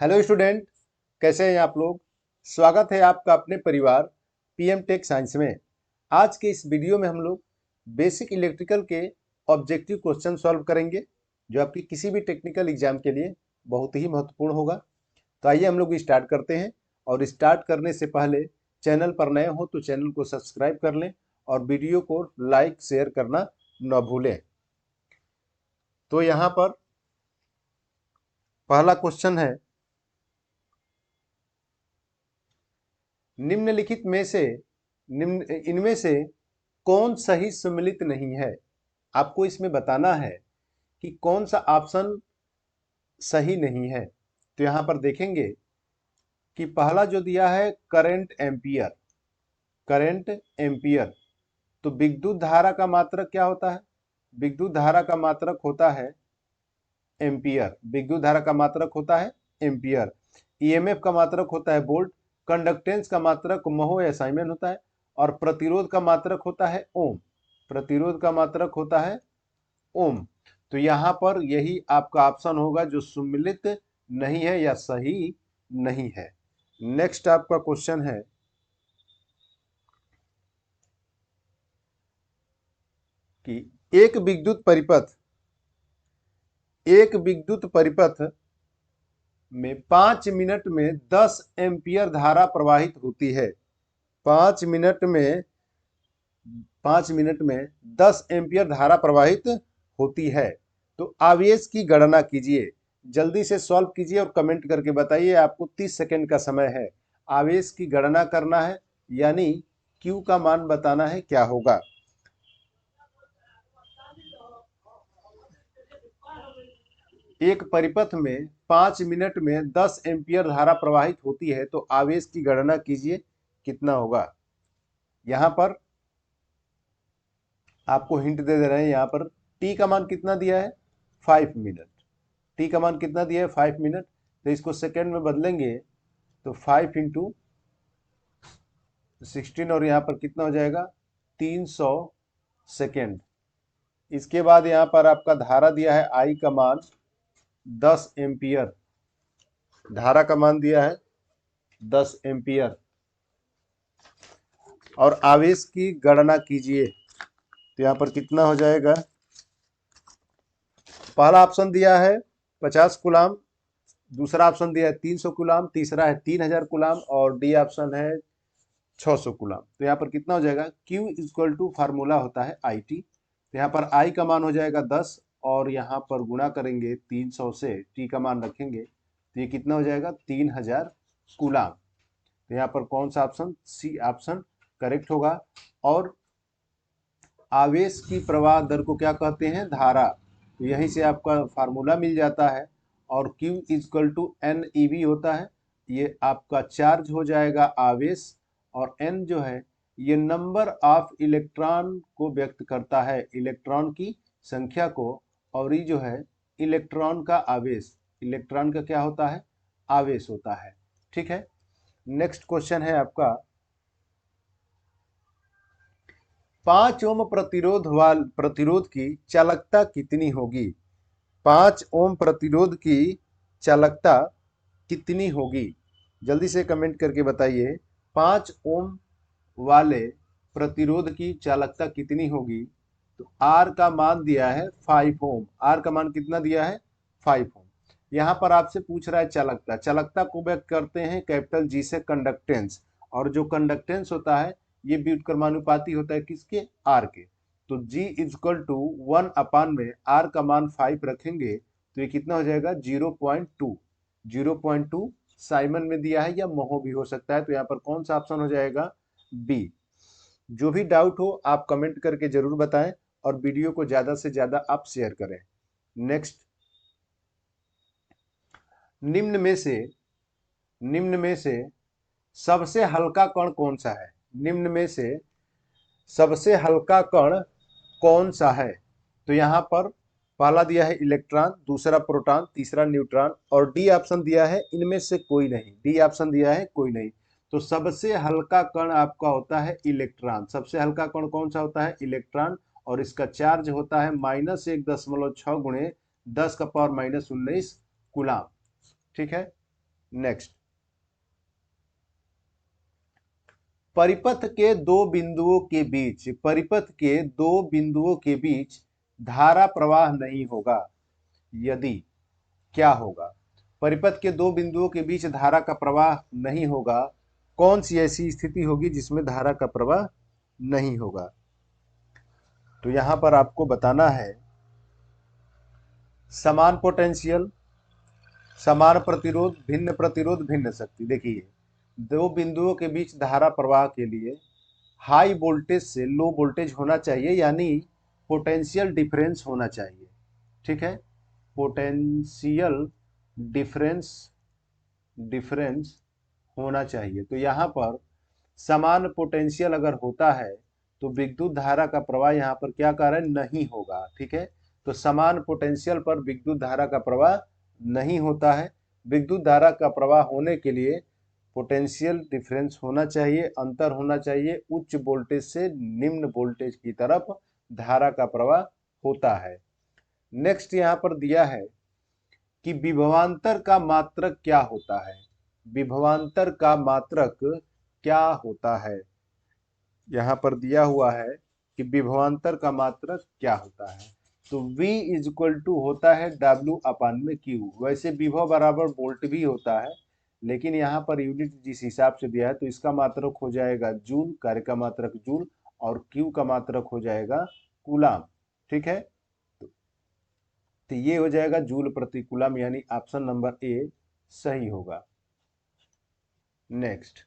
Hello student, कैसे हैं आप लोग। स्वागत है आपका अपने परिवार पीएम टेक साइंस में। आज के इस वीडियो में हम लोग बेसिक इलेक्ट्रिकल के ऑब्जेक्टिव क्वेश्चन सॉल्व करेंगे, जो आपकी किसी भी टेक्निकल एग्जाम के लिए बहुत ही महत्वपूर्ण होगा। तो आइए हम लोग स्टार्ट करते हैं। और स्टार्ट करने से पहले चैनल पर नए हो तो चैनल को सब्सक्राइब कर लें और वीडियो को लाइक शेयर करना न भूलें। तो यहाँ पर पहला क्वेश्चन है, निम्नलिखित में से इनमें से कौन सही सम्मिलित नहीं है। आपको इसमें बताना है कि कौन सा ऑप्शन सही नहीं है। तो यहां पर देखेंगे कि पहला जो दिया है करंट एम्पियर। करंट एम्पियर तो विद्युत धारा का मात्रक क्या होता है? विद्युत धारा का मात्रक होता है एम्पियर। विद्युत धारा का मात्रक होता है एम्पियर। ईएमएफ का मात्रक होता है वोल्ट। कंडक्टेंस का मात्रक महो या साइमन होता है। और प्रतिरोध का मात्रक होता है ओम। प्रतिरोध का मात्रक होता है ओम। तो यहां पर यही आपका ऑप्शन होगा जो सम्मिलित नहीं है या सही नहीं है। नेक्स्ट आपका क्वेश्चन है कि एक विद्युत परिपथ में 5 मिनट में 10 एम्पियर धारा प्रवाहित होती है। 5 मिनट में 10 एम्पियर धारा प्रवाहित होती है। तो आवेश की गणना कीजिए। जल्दी से सॉल्व कीजिए और कमेंट करके बताइए। आपको 30 सेकंड का समय है। आवेश की गणना करना है, यानी Q का मान बताना है क्या होगा। एक परिपथ में 5 मिनट में 10 एम्पियर धारा प्रवाहित होती है, तो आवेश की गणना कीजिए कितना होगा। यहां पर आपको हिंट दे रहे हैं। यहां पर टी का मान कितना दिया है? 5 मिनट। टी का मान कितना दिया है? 5 मिनट। तो इसको सेकंड में बदलेंगे तो 5 इंटू 16 और यहाँ पर कितना हो जाएगा? 300 सेकेंड। इसके बाद यहाँ पर आपका धारा दिया है आई का मान 10 एम्पियर। धारा का मान दिया है 10 एम्पियर और आवेश की गणना कीजिए। तो यहाँ पर कितना हो जाएगा? पहला ऑप्शन दिया है 50 गुलाम, दूसरा ऑप्शन दिया है 300 गुलाम, तीसरा है 3000 गुलाम और डी ऑप्शन है 600 गुलाम। तो यहाँ पर कितना हो जाएगा? Q इक्वल टू फार्मूला होता है आई टी। तो यहाँ पर आई का मान हो जाएगा 10 और यहाँ पर गुणा करेंगे 300 से, टी का मान रखेंगे तो ये कितना हो जाएगा? 3000 गुलाम। तो यहाँ पर कौन सा ऑप्शन? सी ऑप्शन करेक्ट होगा। और आवेश की प्रवाह दर को क्या कहते हैं? धारा। तो यहीं से आपका फार्मूला मिल जाता है। और Q equal to N EV होता है। ये आपका चार्ज हो जाएगा आवेश, और n जो है ये नंबर ऑफ इलेक्ट्रॉन को व्यक्त करता है, इलेक्ट्रॉन की संख्या को। और ये जो है इलेक्ट्रॉन का आवेश, इलेक्ट्रॉन का क्या होता है? आवेश होता है। ठीक है। नेक्स्ट क्वेश्चन है आपका, 5 ओम प्रतिरोध की चालकता कितनी होगी? 5 ओम प्रतिरोध की चालकता कितनी होगी? जल्दी से कमेंट करके बताइए। 5 ओम वाले प्रतिरोध की चालकता कितनी होगी? तो आर का मान दिया है 5 ओम। आर का मान कितना दिया है? 5 ओम। यहां पर आपसे पूछ रहा है चालकता। चालकता को व्यक्त करते हैं कैपिटल जी से कंडक्टेंस, और जो कंडक्टेंस होता है ये व्युत्क्रमानुपाती होता है किसके? आर के। तो G इक्वल टू 1 अपान में आर का मान 5 रखेंगे तो ये कितना हो जाएगा? 0.2। 0.2 साइमन में दिया है या महो भी हो सकता है। तो यहाँ पर कौन सा ऑप्शन हो जाएगा? बी। जो भी डाउट हो आप कमेंट करके जरूर बताएं और वीडियो को ज्यादा से ज्यादा आप शेयर करें। नेक्स्ट, निम्न में से निम्न में से सबसे हल्का कण कौन सा है? निम्न में से सबसे हल्का कण कौन सा है? तो यहां पर पहला दिया है इलेक्ट्रॉन, दूसरा प्रोटॉन, तीसरा न्यूट्रॉन और डी ऑप्शन दिया है इनमें से कोई नहीं। डी ऑप्शन दिया है कोई नहीं। तो सबसे हल्का कण आपका होता है इलेक्ट्रॉन। सबसे हल्का कण कौन सा होता है? इलेक्ट्रॉन। और इसका चार्ज होता है -1.6 गुणे 10 का पावर -19 कूलाम। ठीक है। नेक्स्ट, परिपथ के दो बिंदुओं के बीच, परिपथ के दो बिंदुओं के बीच धारा प्रवाह नहीं होगा यदि क्या होगा? परिपथ के दो बिंदुओं के बीच धारा का प्रवाह नहीं होगा, कौन सी ऐसी स्थिति होगी जिसमें धारा का प्रवाह नहीं होगा? तो यहां पर आपको बताना है समान पोटेंशियल, समान प्रतिरोध, भिन्न शक्ति। देखिए, दो बिंदुओं के बीच धारा प्रवाह के लिए हाई वोल्टेज से लो वोल्टेज होना चाहिए, यानी पोटेंशियल डिफरेंस होना चाहिए। ठीक है, पोटेंशियल डिफरेंस होना चाहिए। तो यहां पर समान पोटेंशियल अगर होता है तो विद्युत धारा का प्रवाह यहां पर क्या कारण नहीं होगा। ठीक है, तो समान पोटेंशियल पर विद्युत धारा का प्रवाह नहीं होता है। विद्युत धारा का प्रवाह होने के लिए पोटेंशियल डिफरेंस होना चाहिए, अंतर होना चाहिए, उच्च वोल्टेज से निम्न वोल्टेज की तरफ धारा का प्रवाह होता है। नेक्स्ट यहां पर दिया है कि विभवांतर का मात्रक क्या होता है? विभवांतर का मात्रक क्या होता है? यहां पर दिया हुआ है कि विभवांतर का मात्रक क्या होता है। तो V इज इक्वल टू होता है W/Q। वैसे विभव बराबर वोल्ट भी होता है, लेकिन यहाँ पर यूनिट जिस हिसाब से दिया है तो इसका मात्रक हो जाएगा जूल, कार्य का मात्रक जूल, और Q का मात्रक हो जाएगा कूलाम। ठीक है, तो ये हो जाएगा जूल प्रति कूलाम, यानी ऑप्शन नंबर ए सही होगा। नेक्स्ट,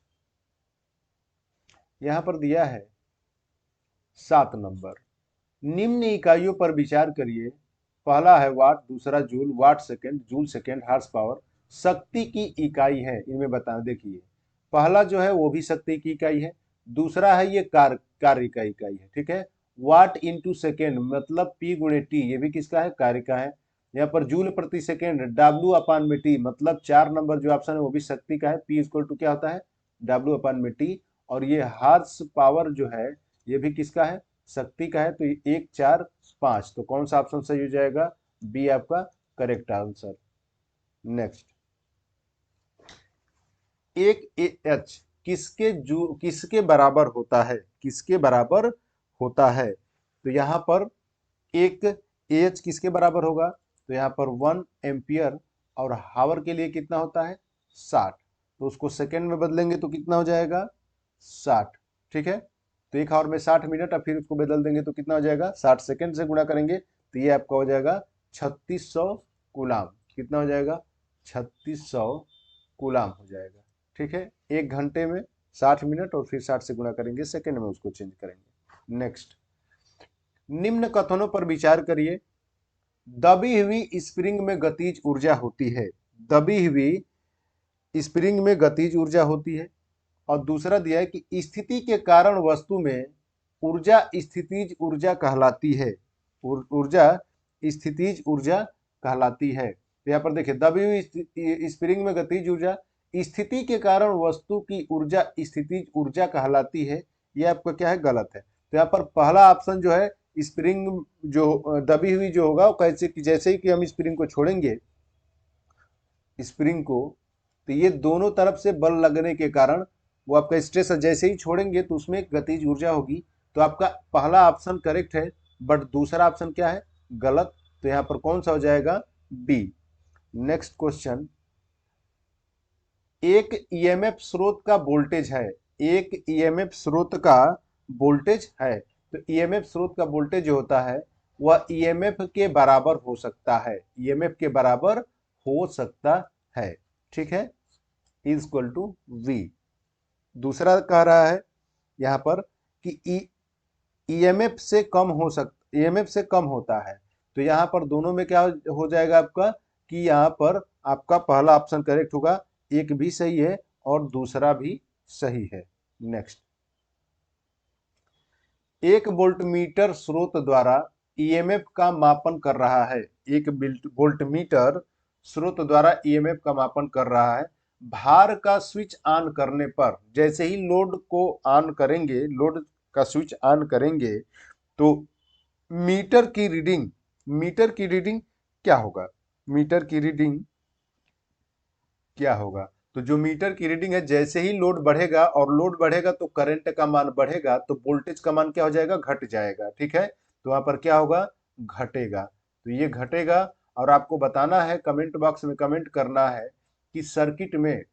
यहां पर दिया है 7 नंबर, निम्न इकाइयों पर विचार करिए। पहला है वाट, दूसरा joule, watt second, joule second, horsepower शक्ति की इकाई है, इनमें बता। देखिए, पहला जो है वो भी शक्ति की इकाई है, दूसरा है ये कार्य का इकाई है। ठीक है, वाट इंटू सेकेंड मतलब P गुणे टी, ये भी किसका है? कार्य का है। यहाँ पर जूल प्रति सेकेंड W/T मतलब 4 नंबर जो ऑप्शन है वो भी शक्ति का है। P इक्वल टू क्या होता है? W/T। और ये हार्स पावर जो है ये भी किसका है? शक्ति का है। तो 1 4 5, तो कौन सा ऑप्शन सही हो जाएगा? बी आपका करेक्ट आंसर। नेक्स्ट, एक एच किसके बराबर होता है? किसके बराबर होता है? तो यहां पर एक एच किसके बराबर होगा? तो यहां पर 1 एम्पियर, और हावर के लिए कितना होता है? 60। तो उसको सेकेंड में बदलेंगे तो कितना हो जाएगा? 60। ठीक है, तो 1 हावर में 60 मिनट, और फिर उसको बदल देंगे तो कितना हो जाएगा? 60 सेकेंड से गुणा करेंगे तो ये आपका हो जाएगा 3600 कूलाम। कितना हो जाएगा? 3600 कूलाम हो जाएगा। ठीक है, 1 घंटे में 60 मिनट, और फिर 60 से गुणा करेंगे, सेकेंड में उसको चेंज करेंगे। नेक्स्ट, निम्न कथनों पर विचार करिए। दबी हुई स्प्रिंग में गतिज ऊर्जा होती है। दबी हुई स्प्रिंग में गतिज ऊर्जा होती है। और दूसरा दिया है कि स्थिति के कारण वस्तु में ऊर्जा स्थितिज ऊर्जा कहलाती है। ऊर्जा स्थितिज ऊर्जा कहलाती है। तो यहाँ पर देखिए, दबी हुई स्प्रिंग में गतिज ऊर्जा, स्थिति के कारण वस्तु की ऊर्जा स्थितिज ऊर्जा कहलाती है। ये आपका क्या है? गलत है। तो यहाँ पर पहला ऑप्शन जो है, स्प्रिंग जो दबी हुई जो होगा वो कैसे कि जैसे ही कि हम स्प्रिंग को छोड़ेंगे, स्प्रिंग को, तो ये दोनों तरफ से बल लगने के कारण वो आपका स्ट्रेस जैसे ही छोड़ेंगे तो उसमें गतिज ऊर्जा होगी। तो आपका पहला ऑप्शन करेक्ट है, बट दूसरा ऑप्शन क्या है? गलत। तो यहाँ पर कौन सा हो जाएगा? बी। नेक्स्ट क्वेश्चन, एक ईएमएफ स्रोत का वोल्टेज है। एक ईएमएफ स्रोत का वोल्टेज है। तो ईएमएफ स्रोत का वोल्टेज जो होता है वह ईएमएफ के बराबर हो सकता है। ईएमएफ के बराबर हो सकता है। ठीक है, इज इक्वल टू वी। दूसरा कह रहा है यहां पर कि ईएमएफ से कम हो सकता, ईएमएफ से कम होता है। तो यहां पर दोनों में क्या हो जाएगा आपका कि यहां पर आपका पहला ऑप्शन करेक्ट होगा, एक भी सही है और दूसरा भी सही है। नेक्स्ट, एक वोल्टमीटर स्रोत द्वारा ईएमएफ का मापन कर रहा है। एक वोल्टमीटर स्रोत द्वारा ईएमएफ का मापन कर रहा है। भार का स्विच ऑन करने पर, जैसे ही लोड को ऑन करेंगे, लोड का स्विच ऑन करेंगे, तो मीटर की रीडिंग क्या होगा? मीटर की रीडिंग क्या होगा। तो जो मीटर की रीडिंग है, जैसे ही लोड बढ़ेगा और लोड बढ़ेगा तो करंट का मान बढ़ेगा, तो वोल्टेज का मान क्या हो जाएगा, घट जाएगा। ठीक है, तो वहां पर क्या होगा, घटेगा। तो ये घटेगा। और आपको बताना है, कमेंट बॉक्स में कमेंट करना है कि सर्किट में,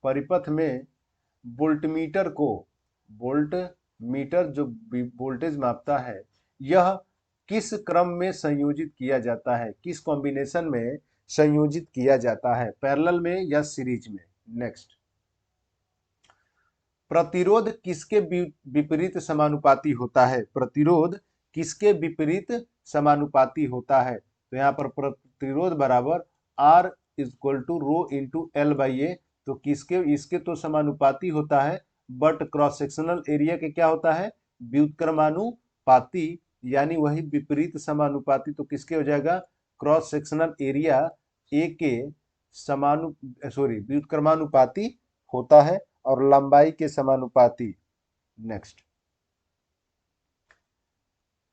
परिपथ में वोल्टमीटर को, वोल्ट मीटर जो वोल्टेज मापता है, यह किस क्रम में संयोजित किया जाता है, किस कॉम्बिनेशन में संयोजित किया जाता है, पैरेलल में या सीरीज में। नेक्स्ट, प्रतिरोध किसके विपरीत समानुपाती होता है, प्रतिरोध किसके विपरीत समानुपाती होता है। तो यहाँ पर प्रतिरोध बराबर R equal to rho into L by A. तो किसके, इसके तो समानुपाती होता है, बट क्रॉस सेक्शनल एरिया के क्या होता है, व्युत्क्रमानुपाती, यानी वही विपरीत समानुपाती। तो किसके हो जाएगा, क्रॉस सेक्शनल एरिया ए के व्युत्क्रमानुपाती होता है और लंबाई के समानुपाती। नेक्स्ट,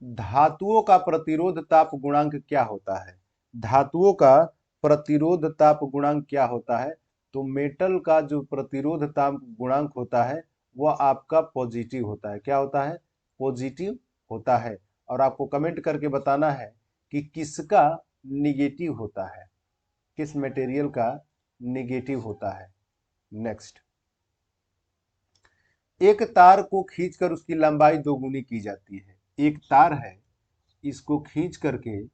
धातुओं का प्रतिरोध ताप गुणांक क्या होता है, धातुओं का प्रतिरोध ताप गुणांक क्या होता है। तो मेटल का जो प्रतिरोध ताप गुणांक होता है वह आपका पॉजिटिव होता है। क्या होता है, पॉजिटिव होता है। और आपको कमेंट करके बताना है कि किसका निगेटिव होता है, किस मटेरियल का निगेटिव होता है। नेक्स्ट, एक तार को खींचकर उसकी लंबाई दोगुनी की जाती है। एक तार है, इसको खींच करके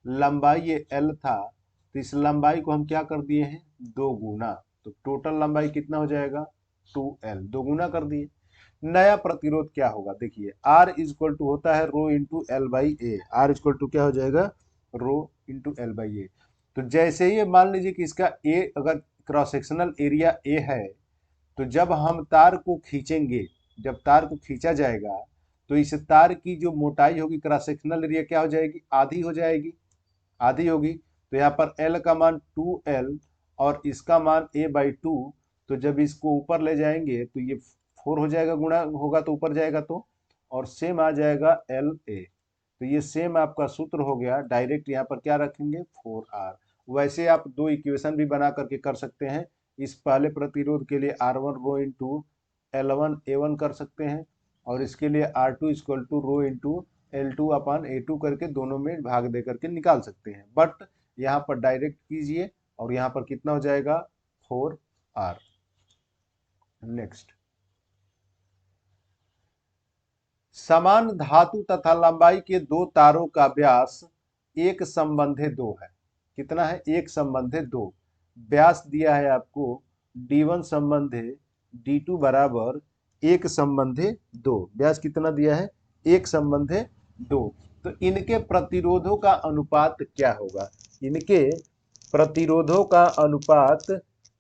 लंबाई ये L था, तो इस लंबाई को हम क्या कर दिए हैं, दो गुना। तो टोटल लंबाई कितना हो जाएगा, 2L, दो गुना कर दिए। नया प्रतिरोध क्या होगा, देखिए R इक्वल टू होता है rho into L by A. R equal to क्या हो जाएगा, rho into L by A. तो जैसे ही मान लीजिए कि इसका ए, अगर क्रॉस सेक्शनल एरिया ए है, तो जब हम तार को खींचेंगे, जब तार को खींचा जाएगा, तो इस तार की जो मोटाई होगी, क्रॉस सेक्शनल एरिया क्या हो जाएगी, आधी हो जाएगी, आधी होगी। तो यहाँ पर L का मान 2L और इसका मान A/2। तो जब इसको ऊपर ले जाएंगे तो ये 4 हो जाएगा, गुणा होगा तो ऊपर जाएगा तो, और सेम आ जाएगा LA। तो ये सेम आपका सूत्र हो गया। डायरेक्ट यहाँ पर क्या रखेंगे, 4R। वैसे आप दो इक्वेशन भी बना करके कर सकते हैं। इस पहले प्रतिरोध के लिए R1 rho into L1 A1 कर सकते हैं, और इसके लिए R2 equal to rho into L2 upon A2 करके दोनों में भाग दे करके निकाल सकते हैं। बट यहाँ पर डायरेक्ट कीजिए, और यहाँ पर कितना हो जाएगा, 4R। नेक्स्ट, समान धातु तथा लंबाई के दो तारों का व्यास एक संबंधे 2 है। कितना है, एक संबंधे 2। व्यास दिया है आपको D1 संबंधे D2 बराबर एक संबंधे 2। व्यास कितना दिया है, एक संबंधे 2। तो इनके प्रतिरोधों का अनुपात क्या होगा, इनके प्रतिरोधों का अनुपात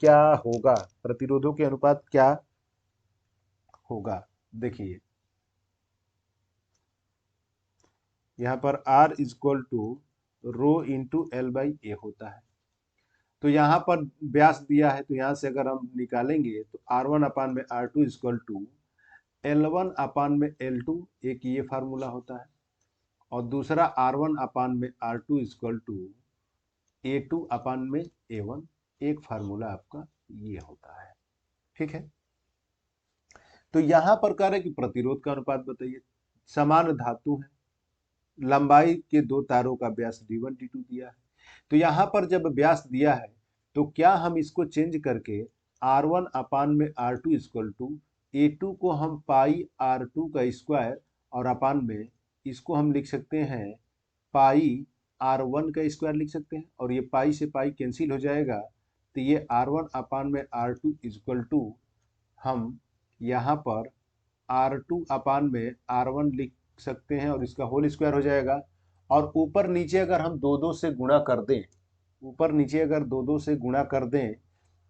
क्या होगा, प्रतिरोधों के अनुपात क्या होगा। देखिए यहाँ पर R equal to rho into L by A होता है। तो यहाँ पर व्यास दिया है, तो यहाँ से अगर हम निकालेंगे तो R1 अपान में R2 इक्वल टू L1 अपान में L2, एक ये फार्मूला होता है, और दूसरा R1 अपान में R2 इक्वल टू A2 अपान में A1, एक फार्मूला आपका ये होता है। ठीक है, तो यहाँ पर कह रहे कि प्रतिरोध का अनुपात बताइए। समान धातु है, लंबाई के दो तारों का व्यास D1 D2 दिया है। तो यहाँ पर जब व्यास दिया है तो क्या हम इसको चेंज करके R1 अपान में R2 इक्वल टू A2 को हम पाई R2 का स्क्वायर और अपान में इसको हम लिख सकते हैं पाई R1 का स्क्वायर लिख सकते हैं, और ये पाई से पाई कैंसिल हो जाएगा। तो ये R1 अपान में R2 इक्वल टू हम यहाँ पर R2 अपान में R1 लिख सकते हैं, और इसका होल स्क्वायर हो जाएगा। और ऊपर नीचे अगर हम दो दो से गुणा कर दें, ऊपर नीचे अगर दो दो से गुणा कर दें,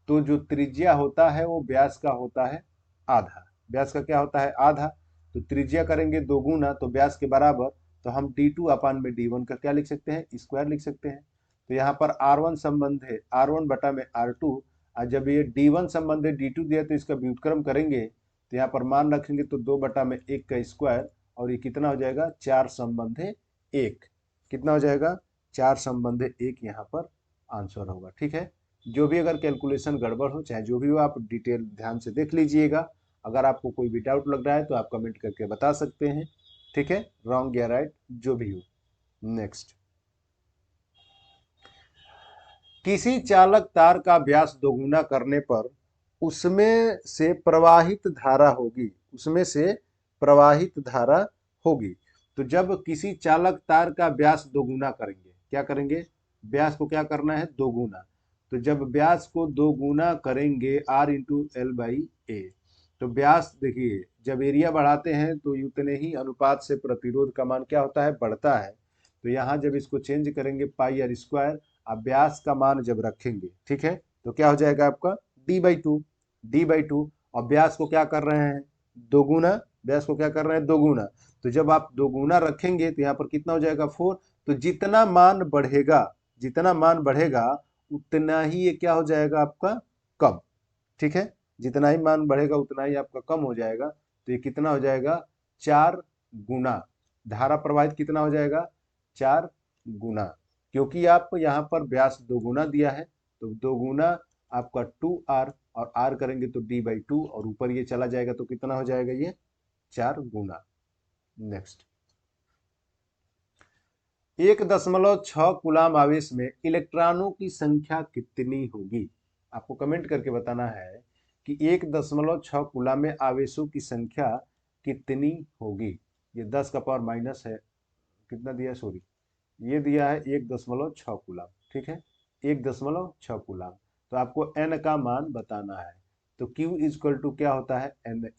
तो जो त्रिज्या होता है वो व्यास का होता है आधा। व्यास का क्या होता है, आधा। तो त्रिज्या करेंगे दो गुना तो व्यास के बराबर, तो हम D2 अपान में D1 का क्या लिख सकते हैं, स्क्वायर लिख सकते हैं। तो यहाँ पर R1 संबंध है R1 बटा में R2, और जब ये D1 संबंध है D2 दिया तो इसका व्युत्क्रम करेंगे, तो यहाँ पर मान रखेंगे तो 2 बटा में 1 का स्क्वायर, और ये कितना हो जाएगा, 4 संबंधे 1। कितना हो जाएगा, 4 संबंधे 1 यहाँ पर आंसर होगा। ठीक है, जो भी अगर कैलकुलेशन गड़बड़ हो, चाहे जो भी हो, आप डिटेल ध्यान से देख लीजिएगा। अगर आपको कोई भी डाउट लग रहा है तो आप कमेंट करके बता सकते हैं, ठीक है, रॉन्ग या राइट जो भी हो। नेक्स्ट, किसी चालक तार का व्यास दोगुना करने पर उसमें से प्रवाहित धारा होगी, उसमें से प्रवाहित धारा होगी। तो जब किसी चालक तार का व्यास दोगुना करेंगे, क्या करेंगे, व्यास को क्या करना है, दोगुना। तो जब व्यास को दोगुना करेंगे R into L by A, तो व्यास देखिए जब एरिया बढ़ाते हैं तो उतने ही अनुपात से प्रतिरोध का मान क्या होता है, बढ़ता है। तो यहाँ जब इसको चेंज करेंगे पाई आर स्क्वायर, अब व्यास का मान जब रखेंगे, ठीक है, तो क्या हो जाएगा आपका d/2, और व्यास को क्या कर रहे हैं, दोगुना, व्यास को क्या कर रहे हैं, दोगुना। तो जब आप दोगुना रखेंगे तो यहाँ पर कितना हो जाएगा, 4। तो जितना मान बढ़ेगा, जितना मान बढ़ेगा उतना ही ये क्या हो जाएगा आपका, कम, ठीक है, जितना ही मान बढ़ेगा उतना ही आपका कम हो जाएगा। तो ये कितना हो जाएगा, 4 गुना धारा प्रवाहित कितना हो जाएगा, 4 गुना, क्योंकि आपको यहाँ पर व्यास दोगुना दिया है, तो दोगुना आपका 2r, और r करेंगे तो d/2, और ऊपर ये चला जाएगा तो कितना हो जाएगा, ये 4 गुना। नेक्स्ट, 1.6 कूलाम आवेश में इलेक्ट्रॉनों की संख्या कितनी होगी। आपको कमेंट करके बताना है कि 1.6 कूलाम में आवेशों की संख्या कितनी होगी। ये 10 का पावर माइनस है, कितना दिया, सॉरी, ये दिया है 1.6 कूलाम, ठीक है, 1.6 कूलाम। तो आपको n का मान बताना है। तो Q इक्वल टू क्या होता है, Ne,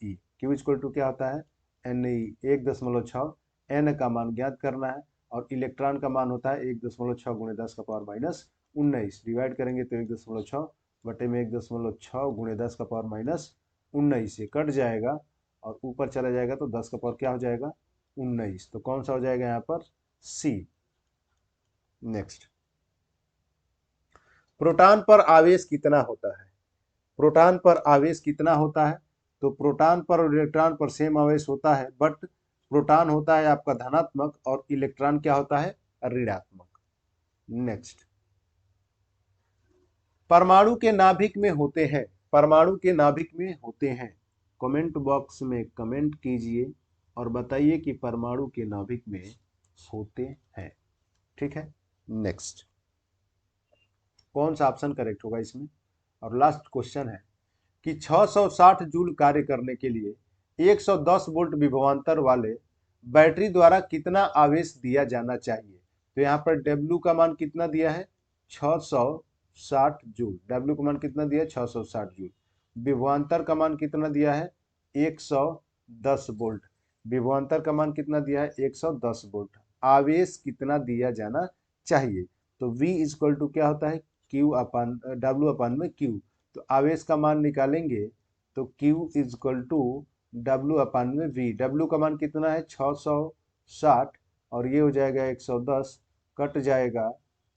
Q इक्वल टू क्या होता है, Ne, 1.6, n का मान ज्ञात करना है, और इलेक्ट्रॉन का मान होता है 1.6 गुणे 10 का पावर माइनस 19, डिवाइड करेंगे तो 1.6 बटे में 1.6 गुणे 10 का पावर माइनस 19, ये कट जाएगा और ऊपर चला जाएगा तो 10 का पावर क्या हो जाएगा, 19। तो कौन सा हो जाएगा यहाँ पर, C। नेक्स्ट, प्रोटॉन पर आवेश कितना होता है, प्रोटॉन पर आवेश कितना होता है। तो प्रोटॉन पर और इलेक्ट्रॉन पर सेम आवेश होता है, बट प्रोटॉन होता है आपका धनात्मक और इलेक्ट्रॉन क्या होता है, ऋणात्मक। नेक्स्ट, परमाणु के नाभिक में होते हैं, परमाणु के नाभिक में होते हैं, कमेंट बॉक्स में कमेंट कीजिए और बताइए कि परमाणु के नाभिक में होते हैं, ठीक है। नेक्स्ट, कौन सा ऑप्शन करेक्ट होगा इसमें। और लास्ट क्वेश्चन है कि 660 जूल कार्य करने के लिए 110 वोल्ट विभवांतर वाले बैटरी द्वारा कितना आवेश दिया जाना चाहिए। तो यहाँ पर W का मान कितना दिया है, 660 जूल, W का मान कितना दिया है, 660 जूल। विभवांतर का मान कितना दिया है, 110 वोल्ट, विभवांतर का मान कितना दिया है, 110 वोल्ट। आवेश कितना दिया जाना चाहिए। तो V इक्वल टू क्या होता है, W में Q। तो आवेश का मान निकालेंगे तो Q इक्वल टू W में V। W का मान कितना है, 660, और ये हो जाएगा 110, कट जाएगा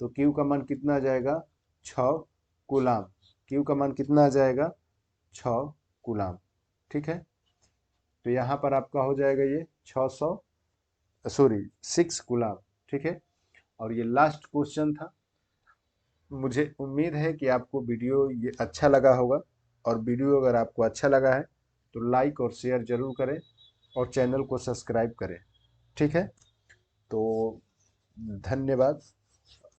तो Q का मान कितना आ जाएगा, 6 कूलाम। Q का मान कितना आ जाएगा, 6 कूलाम, ठीक है। तो यहाँ पर आपका हो जाएगा ये 6 कूलाम, ठीक है। और ये लास्ट क्वेश्चन था। मुझे उम्मीद है कि आपको वीडियो ये अच्छा लगा होगा, और वीडियो अगर आपको अच्छा लगा है तो लाइक और शेयर जरूर करें और चैनल को सब्सक्राइब करें, ठीक है। तो धन्यवाद।